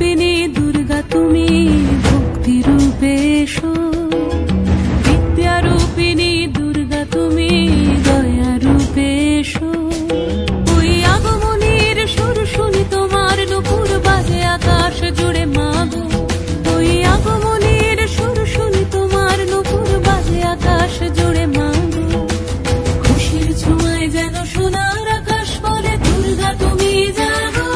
রূপিণী দুর্গা তুমি ভক্তি রূপে এসো, বিদ্যা রূপিণী দুর্গা তুমি দয়া রূপে এসো। ওই আগমনীর সুর শুনি তোমার নুপুর বাজে আকাশ জুড়ে মাগো, ওই আগমনীর সুর শুনি তোমার নুপুর বাজে আকাশ জুড়ে মাগো। খুশির ছোঁয়ায় যেন সোনার আকাশ বলে দুর্গা তুমি জাগো,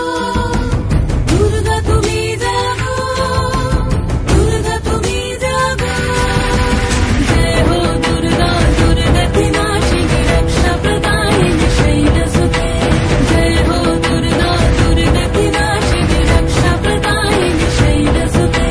দুর্গা তুমি জাগো, দুর্গা তুমি জাগো। জয় হো দুর্গা, দুর্গা বিনাশিনী রক্ষা প্রদায়িনী শৈলসুতে। জয় হো দুর্গা, দুর্গা বিনাশিনী রক্ষা প্রদায়িনী শৈলসুতে।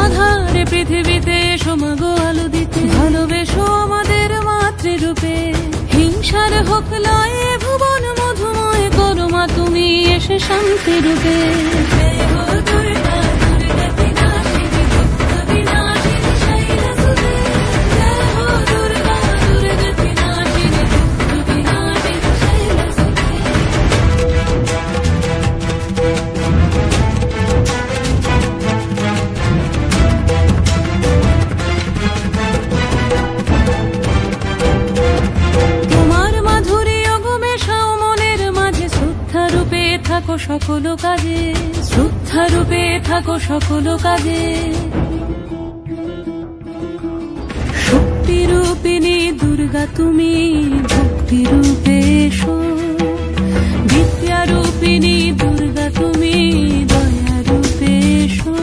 আধারে পৃথিবীতে এসো মাগো আলো দিতে, ভালোবেসো আমাদের মাতৃরূপে। হিংসার হোক লয়ে ভুবন মধুময় করো মা তুমি এসে শান্তি রূপে। জয় হো দুর্গা, দুর্গা বিনাশিনী দুঃখ বিনাশিনী শৈলসুতে। জয় হো দুর্গা, দুর্গা বিনাশিনী দুঃখ বিনাশিনী শৈলসুতে। তোমার মাধুরী অগমেশাও মনের মাঝে, শ্রদ্ধা রূপে থাকো সকল কাজে, শ্রদ্ধা রূপে থাকো সকল কাজে। শক্তি রূপিণী দুর্গা তুমি ভক্তি রূপে এসো, বিদ্যা রূপিণী দুর্গা তুমি দয়া রূপে এসো।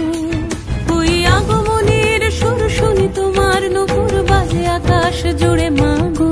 ওই আগমনীর সুর শুনি তোমার নুপুর বাজে আকাশ জুড়ে মাগো,